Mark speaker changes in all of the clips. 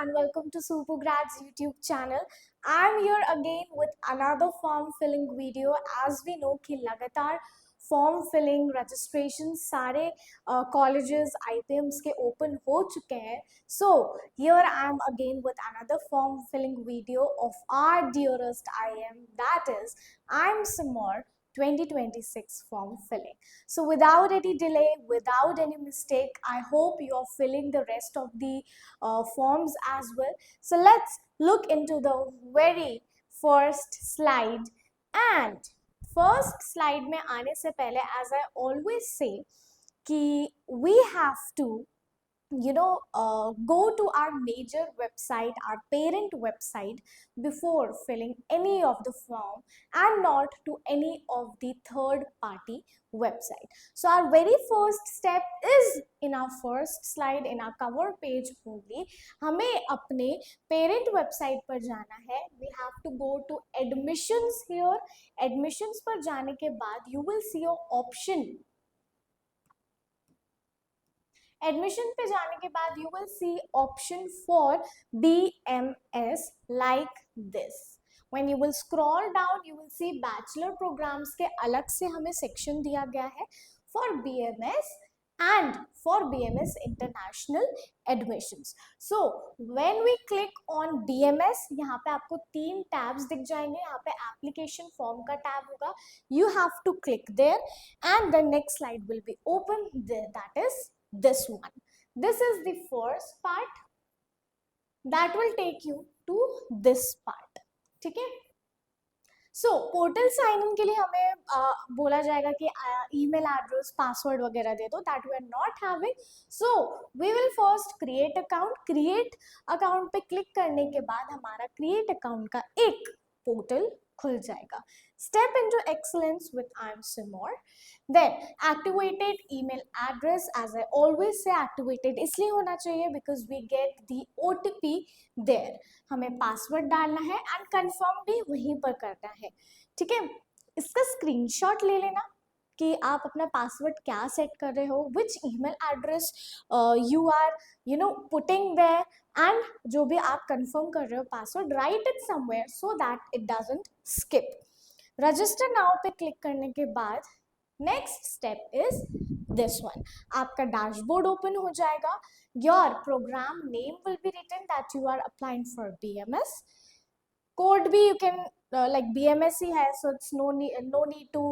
Speaker 1: and welcome to Supergrad's YouTube channel. I'm here again with another form filling video. As we know कि लगातार form filling registration सारे colleges IPMs के open हो चुके हैं. So here I am again with another form filling video of our dearest IM, that is IIM Simor 2026 form filling. So without any delay, without any mistake, I hope you are filling the rest of the forms as well. So let's look into the very first slide. And first slide में आने से पहले, as I always say, कि we have to go to our major website, our parent website, before filling any of the form and not to any of the third party website. So our very first step is in our first slide, in our cover page only. हमें अपने parent website पर जाना है. We have to go to admissions here. Admissions पर जाने के बाद you will see your option. Admission पे जाने के बाद you will see option for BMS like this. When you will scroll down, you will see bachelor programmes के अलग से हमें सेक्शन दिया गया है for BMS and for BMS international admissions. So when we click on BMS, यहाँ पे आपको 3 टैब्स दिख जाएंगे. यहाँ पे एप्लीकेशन फॉर्म का टैब होगा. You have to click there and the next slide will be open there, that is this one. This is the first part that will take you to this part. ठीक है. So portal sign in के लिए हमें बोला जाएगा कि email address password वगैरह दे दो. That we are not having. So we will first create account. Create account पे क्लिक करने के बाद हमारा क्रिएट अकाउंट का एक पोर्टल खुल जाएगा. Step into excellence with IIM Simor. Then activated email address. As I always say, activated इसलिए होना चाहिए because we get the OTP there. हमें पासवर्ड डालना है and confirm भी वहीं पर करना है. ठीक है. इसका स्क्रीनशॉट ले लेना कि आप अपना पासवर्ड क्या सेट कर रहे हो, which email address you are putting there, and जो भी आप confirm कर रहे हो password, write it somewhere so that it doesn't skip. Register now पे क्लिक करने के बाद next step is this one. आपका डैशबोर्ड ओपन हो जाएगा. Your programme name will be written that you are applying for BMS. Code भी you can like BMS ही है, so it's no need to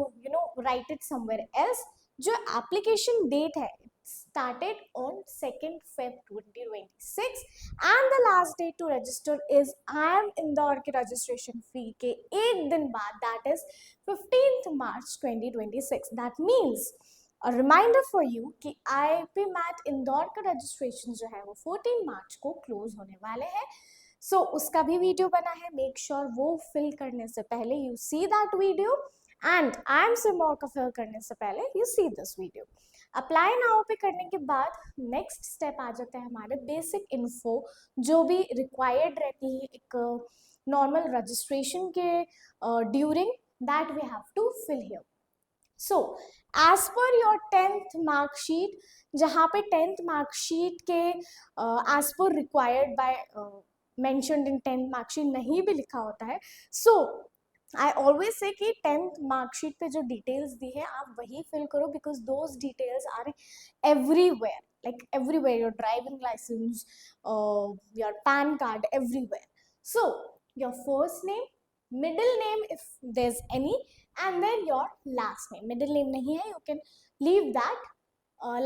Speaker 1: write it somewhere else. जो application date है started on 2nd Feb 2026 and the last date to register is IIM Indore के registration fee के एक दिन बाद, that is 15th March 2026. That means a reminder for you कि IIP-MAT Indore का registration जो है वो 14 मार्च को close होने वाले हैं. So उसका भी वीडियो बना है. Make sure वो fill करने से पहले you see that video and IIM Simor का fill करने से पहले you see this video. Apply now pay करने के बाद नेक्स्ट स्टेप आ जाता है हमारे बेसिक इन्फो जो भी रिक्वायर्ड रहती है एक नॉर्मल रजिस्ट्रेशन के during, that we have to fill here. So as per your 10th marksheet, जहाँ पे 10th मार्कशीट के as per required by mentioned in 10th marksheet नहीं भी लिखा होता है. सो I always say कि 10th मार्कशीट पे जो डिटेल्स दी है आप वही फिल करो because those details are everywhere, like everywhere, your driving license, your PAN card, everywhere. So your first name, middle name if there's any, and then your last name. Middle name नहीं है, you can leave that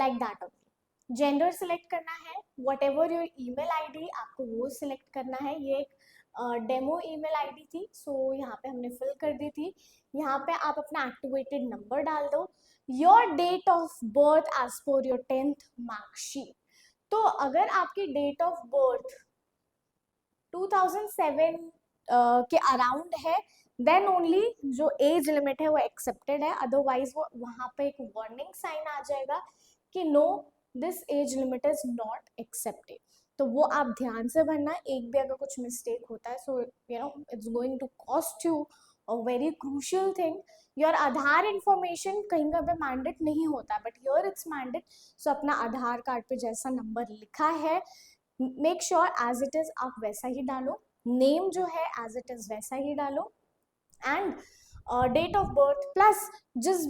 Speaker 1: like that only. Gender select करना है, whatever your email ID आपको वो select करना है. ये demo email ID थी, सो यहाँ पे हमने फिल कर दी थी. यहाँ पे आप अपना एक्टिवेटेड नंबर डाल दो. Your date of birth as per your 10th marksheet. तो अगर आपकी डेट ऑफ बर्थ 2007 के अराउंड है देन ओनली जो एज लिमिट है वो एक्सेप्टेड है. अदरवाइज वो वहाँ पे एक वार्निंग साइन आ जाएगा कि no, this age limit is not accepted. तो वो आप ध्यान से भरना. एक भी अगर कुछ मिस्टेक होता है so it's going to cost you a very crucial thing. Your Aadhaar information कहीं का भी मैंडेट नहीं होता but your it's mandate. So अपना आधार कार्ड पे जैसा नंबर लिखा है make sure as it is आप वैसा ही डालो, नेम जो है एज इट इज वैसा ही डालो, and date of birth plus जिस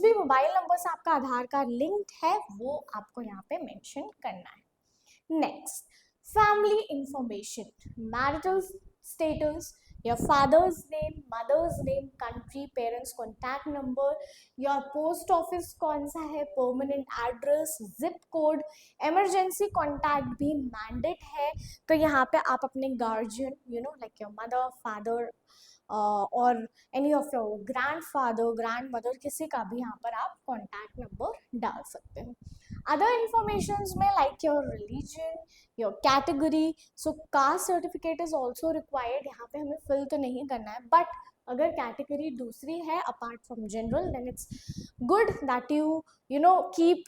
Speaker 1: भी मोबाइल नंबर से आपका आधार कार्ड लिंक्ड है वो आपको यहाँ पे मेंशन करना है। Next, family information, marital status, your father's name, mother's name, country, parents contact number, your post office कौन सा है, permanent address, zip code, emergency contact भी mandate है, तो यहाँ पे आप अपने guardian, you know, like your mother, father और any of your grandfather, grandmother, किसी का भी यहाँ पर आप contact number डाल सकते हो। Other informations में like your religion, your category, so caste certificate is also required, यहाँ पे हमें fill तो नहीं करना है, but अगर कैटेगरी दूसरी है apart from general then it's good that you know keep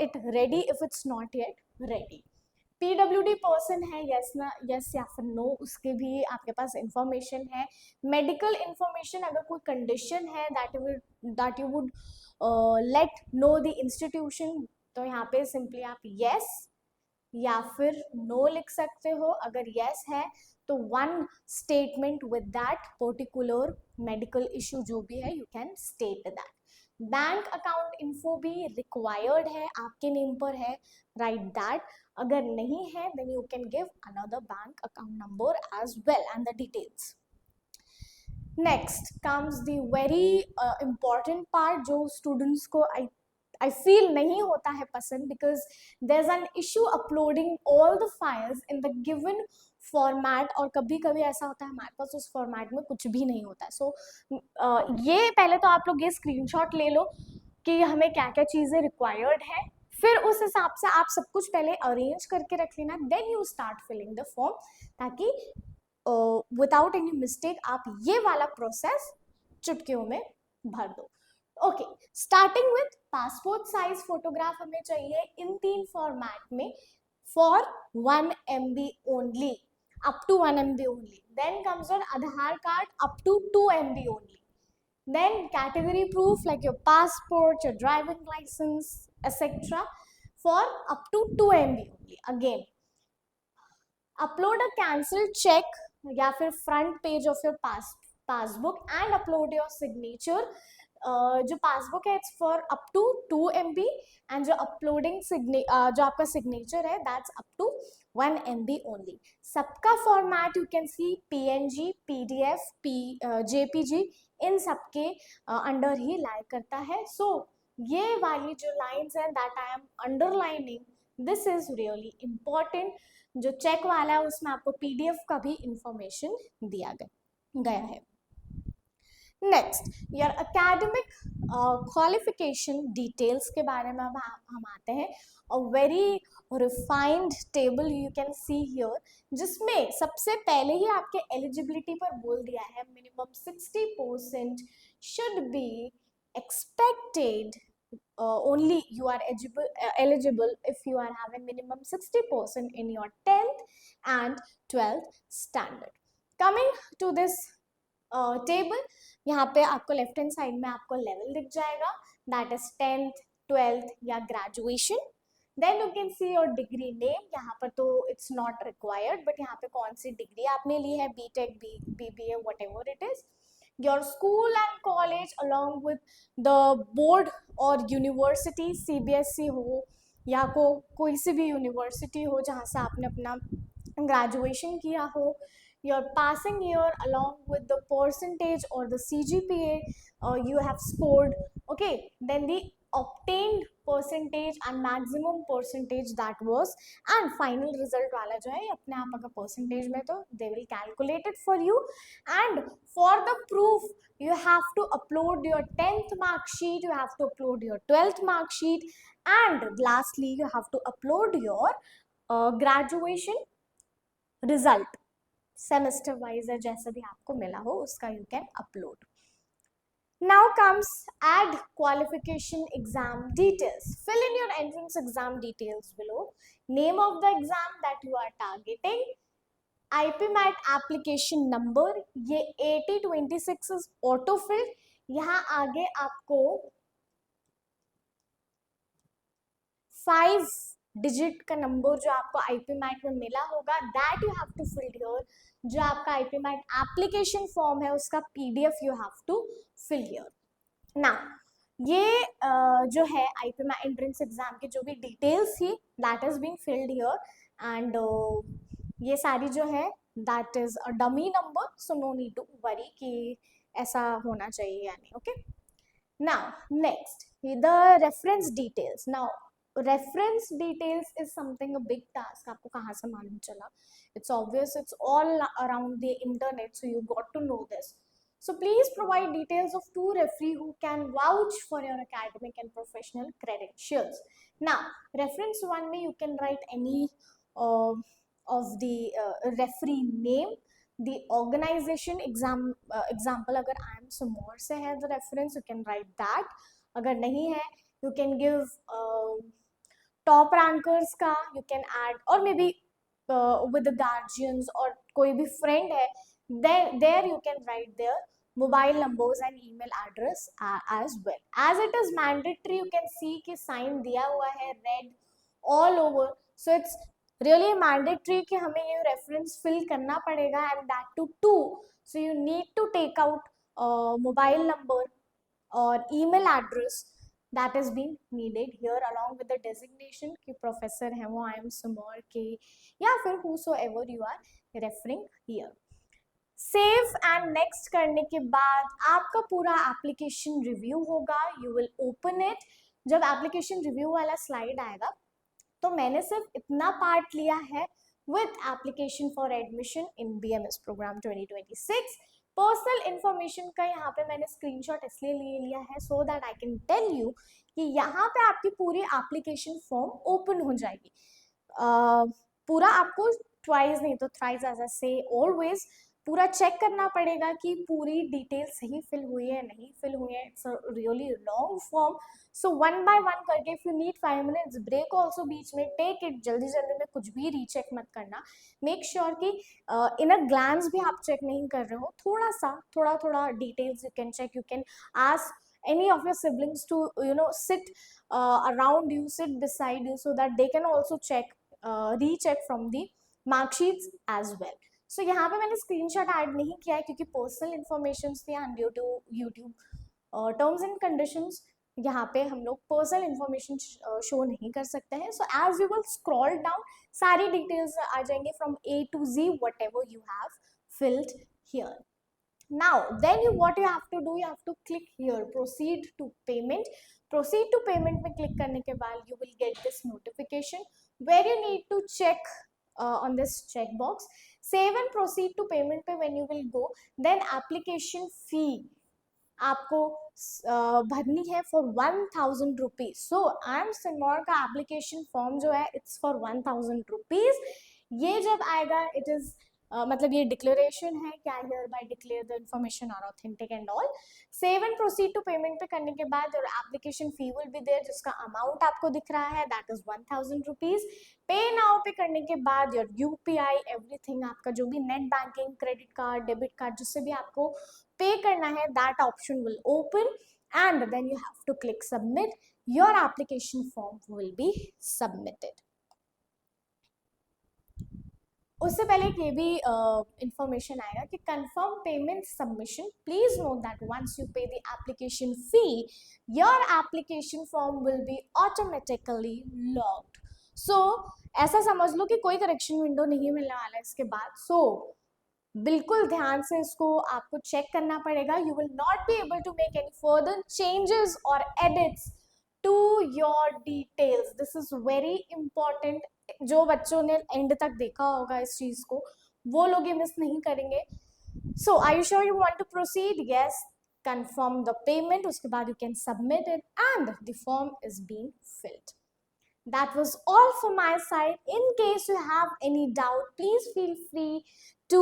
Speaker 1: it ready if it's not yet ready. PWD person है, यस ना यस या फिर नो, उसके भी आपके पास इंफॉर्मेशन है। मेडिकल इंफॉर्मेशन, अगर कोई कंडीशन है that you would let know the institution, तो यहाँ पे सिंपली आप यस या फिर नो लिख सकते हो। अगर यस है तो one statement with that particular medical issue जो भी है you can state that. Bank account info भी रिक्वायर्ड है, आपके नेम पर है, राइट दैट। अगर नहीं है then you can give another bank account number as well and the details. Next comes the very important part जो स्टूडेंट्स को I feel नहीं होता है पसंद, because there's an issue uploading all the files in the given format, और कभी कभी ऐसा होता है हमारे पास उस फॉर्मेट में कुछ भी नहीं होता है। सो ये पहले तो आप लोग ये स्क्रीनशॉट ले लो कि हमें क्या क्या चीज़ें रिक्वायर्ड है, फिर उस हिसाब से आप सब कुछ पहले अरेंज करके रख लेना, then you start filling the form, ताकि विदाउट एनी मिस्टेक आप ये वाला प्रोसेस चुटकियों में भर दो। Okay, starting with passport size photograph हमें चाहिए इन 3 फॉर्मेट में for 1 MB only, up to 1 MB ओनली। Then comes your Aadhaar card up to 2 MB ओनली। Then category proof like your passport, your driving licence etcetera for up to 2 MB only. Again upload a cancel check या फिर front page of your passbook and upload your signature. जो passbook है it's for up to 2 MB and जो uploading जो आपका signature है that's up to 1 MB only. सबका format you can see PNG, PDF, JPG, इन सबके अंडर ही लाई करता है। सो ये वाली जो लाइन्स है that I am underlining, this is really important. जो चेक वाला है उसमें आपको PDF का भी इंफॉर्मेशन दिया गया है। Next, your academic qualification details के बारे में हम आते हैं। A very refined table you can see here, जिसमें सबसे पहले ही आपके एलिजिबिलिटी पर बोल दिया है minimum 60% should be expected, only you are eligible if you are having minimum 60% in your 10th and 12th standard. Coming to this table, यहाँ पे आपको लेफ्ट हैंड साइड में आपको लेवल दिख जाएगा, दैट इज 10th, 12th या graduation. Then you can see your degree name, यहाँ पर तो इट्स नॉट रिक्वायर्ड, बट यहाँ पे कौन सी डिग्री आपने ली है, BTech, BBA, what ever it is. Your school and college along with the board और यूनिवर्सिटी, CBSE हो या कोई सी भी यूनिवर्सिटी हो जहाँ से आपने अपना ग्रेजुएशन किया हो। Your passing year along with the percentage or the CGPA you have scored, okay, then the obtained percentage and maximum percentage that was, and final result वाला जो है अपने आप अगर percentage में तो they will calculate it for you, and for the proof you have to upload your 10th mark sheet, you have to upload your 12th mark sheet, and lastly you have to upload your graduation result, semester wise है जैसे भी आपको मिला हो उसका you can upload. Now comes add qualification exam details, fill in your entrance exam details below, name of the exam that you are targeting, IPMAT application number, ये 8026 is autofill. यहाँ आगे आपको 5 डिजिट का नंबर जो आपको IPMAT में मिला होगा, that you have to fill here. जो आपका IPMAT एप्लीकेशन फॉर्म है उसका PDF you have to fill here. ना ये जो है IPMAT एंट्रेंस एग्जाम की जो भी डिटेल्स थी that is being filled here. And ये सारी जो है that is a dummy number, so no need to worry कि ऐसा होना चाहिए या नहीं. Okay, now next the reference details. Now reference details is something a big task. आपको कहाँ से मालूम चला? It's obvious, it's all around the internet, so you got to know this. So please provide details of two referee who can vouch for your academic and professional credentials. Now, reference one में you can write any of the referee name, the organization, example अगर I am Samor से है the reference, you can write that. अगर नहीं है you can give top rankers का you can add, or maybe with the guardians or कोई भी friend है, there you can write their mobile numbers and email address as well. As it is mandatory, you can see कि sign दिया हुआ है red all over, so it's really mandatory कि हमें ये reference fill करना पड़ेगा, and that to two. So you need to take out mobile number or email address that is being needed here along with the designation कि professor है वो I am Samor के, या फिर whosoever you are referring here. Save and next करने के बाद आपका पूरा एप्लीकेशन रिव्यू होगा. You will open it. जब एप्लीकेशन रिव्यू वाला स्लाइड आएगा तो मैंने सिर्फ इतना पार्ट लिया है with application for admission in BMS programme 2026. Personal information का यहाँ पे मैंने स्क्रीनशॉट इसलिए ले लिया है so that I can tell you कि यहाँ पे आपकी पूरी एप्लीकेशन फॉर्म ओपन हो जाएगी. पूरा आपको ट्वाइस नहीं तो थ्राइस, एज आई से ऑलवेज, पूरा चेक करना पड़ेगा कि पूरी डिटेल सही फिल हुई है नहीं फिल हुई है. It's a really long form, so one by one करके. If you need 5 minutes break also बीच में, टेक इट. जल्दी जल्दी में कुछ भी रीचेक मत करना. मेक श्योर कि इन अ ग्लैंस भी आप चेक नहीं कर रहे हो. थोड़ा थोड़ा details you can check. You can ask any of your siblings to sit around you, sit beside you, so that they can also check, recheck from the mark sheets as well. So यहाँ पे मैंने screenshot add नहीं किया है क्योंकि personal information थी and due to YouTube terms and conditions यहाँ पे हम लोग पर्सनल इन्फॉर्मेशन शो नहीं कर सकते हैं. So as you will scroll down सारी डिटेल्स आ जाएंगे from A to Z whatever you have filled here. Now then what you have to do, you have to click here proceed to payment. Proceed to payment में click करने के बाद you will get this notification where you need to check on this checkbox. Save and proceed to payment पे when you will go, then application fee आपको भरनी है for 1000 rupees. So I am Samor का application form जो है it's for 1000 rupees. ये जब आएगा it is मतलब ये डिक्लेरेशन है क्या, hereby declare the information are authentic and all. Save and proceed to payment pay करने के बाद और application fee will be there जिसका अमाउंट आपको दिख रहा है that is 1000 rupees. Pay now pay करने के बाद योर UPI एवरीथिंग, आपका जो भी net banking, credit card, debit card, जिससे भी आपको पे करना है that option will open and then you have to click submit. Your application form will be submitted. उससे पहले ये भी इंफॉर्मेशन आएगा कि confirm payment submission. Please note that once you pay the application fee your application form will be automatically locked. So ऐसा समझ लो कि कोई करेक्शन विंडो नहीं मिलने वाला है इसके बाद. सो बिल्कुल ध्यान से इसको आपको चेक करना पड़ेगा. You will not be able to make any further changes और edits to your details. This is very important. जो बच्चों ने एंड तक देखा होगा इस चीज को वो लोग ये मिस नहीं करेंगे. So are you sure you want to proceed? Yes, confirm the payment, उसके बाद you can submit it and the form is being filled. That was all from my side. In case you have any doubt, please feel free to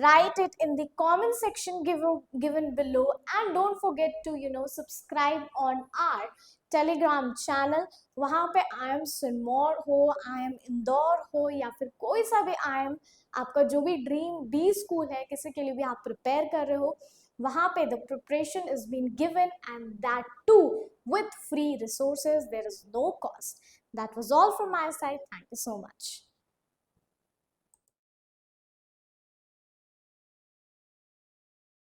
Speaker 1: write it in the comment section given below, and don't forget to subscribe on our Telegram channel. वहाँ पे I am Sirmaur हो, I am Indore हो, या फिर कोई सा भी I am आपका जो भी ड्रीम बी स्कूल है, किसी के लिए भी आप प्रिपेयर कर रहे हो, वहाँ पे the preparation is being given and that too with free resources. There is no cost. That was all from my side. Thank you so much.